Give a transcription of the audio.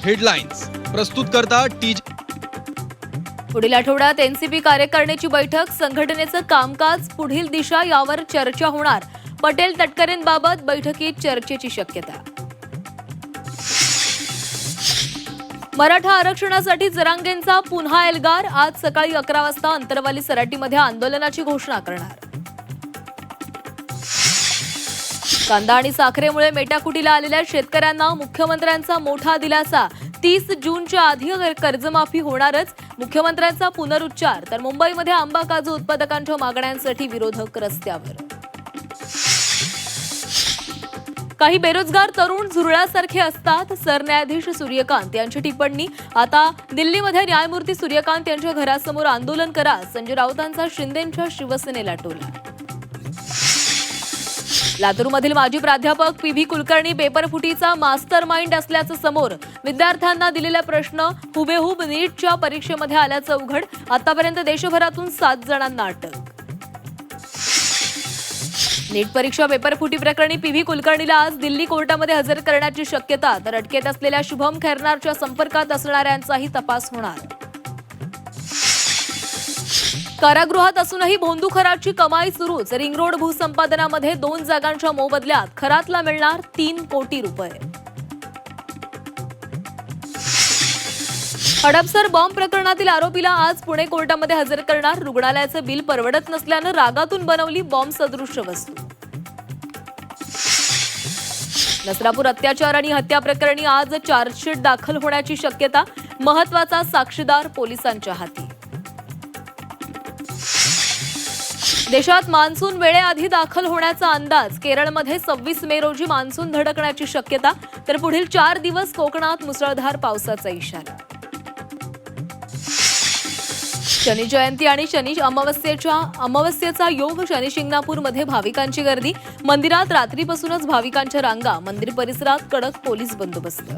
Headlines प्रस्तुत करता T. पुढील आठवड्यात एनसीपी कार्यकारिणीची बैठक, संघटनेचं कामकाज, पुढील दिशा यावर चर्चा होणार. पटेल तटकरेंबाबत बैठकीत चर्चेची शक्यता. मराठा आरक्षणासाठी जरांगेंचा पुन्हा एल्गार. आज सकाळी 11 वाजता अंतरवाली सराटीमध्ये आंदोलनाची घोषणा करणार. कांदा आणि साखरेमुळे मेटाकुटीला आलेल्या शेतकऱ्यांना मुख्यमंत्र्यांचा मोठा दिलासा. 30 जूनच्या आधी कर्जमाफी होणारच, मुख्यमंत्र्यांचा पुनरुच्चार. तर मुंबईमध्ये आंबा काजू उत्पादकांच्या मागण्यांसाठी विरोधक रस्त्यावर. काही बेरोजगार तरुण झुरळासारखे असतात, सरन्यायाधीश सूर्यकांत यांची टिप्पणी. आता दिल्लीमध्ये न्यायमूर्ती सूर्यकांत यांच्या घरासमोर आंदोलन करा. संजय राऊतांचा शिंदेंच्या शिवसेनेला टोला. लातूरमधील माजी प्राध्यापक पी.व्ही. कुलकर्णी पेपरफुटीचा मास्टर माइंड असल्याचं समोर. विद्यार्थ्यांना दिलेला प्रश्न हुबेहूब नीटच्या परीक्षेमध्ये आल्याचं उघड. आतापर्यंत देशभरातून 7 जणांना अटक. नीट परीक्षा पेपरफुटी प्रकरणी पी.व्ही. कुलकर्णीला आज दिल्ली कोर्टामध्ये हजर करण्याची शक्यता. तर अटकेत असलेल्या शुभम खैरनारच्या संपर्कात असणाऱ्यांचाही तपास होणार. कारागृहात असूनही भोंदू खरातची कमाई सुरूच. रिंग रोड भूसंपादनामध्ये 2 जागांच्या मोबदल्यात खरातला मिळणार 3 कोटी रुपये. हडपसर बॉम्ब प्रकरणातील आरोपीला आज पुणे कोर्टामध्ये हजर करणार. रुग्णालयाचं बिल परवडत नसल्यानं रागातून बनवली बॉम्ब सदृश्य वस्तू. नसरापूर अत्याचार आणि हत्या प्रकरणी आज चार्जशीट दाखल होण्याची शक्यता. महत्वाचा साक्षीदार पोलिसांच्या हाती. देशात मान्सून वेळेआधी दाखल होण्याचा अंदाज. केरळमध्ये 26 मे रोजी मान्सून धडकण्याची शक्यता. तर पुढील 4 दिवस कोकणात मुसळधार पावसाचा इशारा. शनी जयंती आणि शनी अमावस्येचा योग. शनी शिंगणापूरमध्ये भाविकांची गर्दी. मंदिरात रात्रीपासूनच भाविकांच्या रांगा. मंदिर परिसरात कडक पोलीस बंदोबस्त.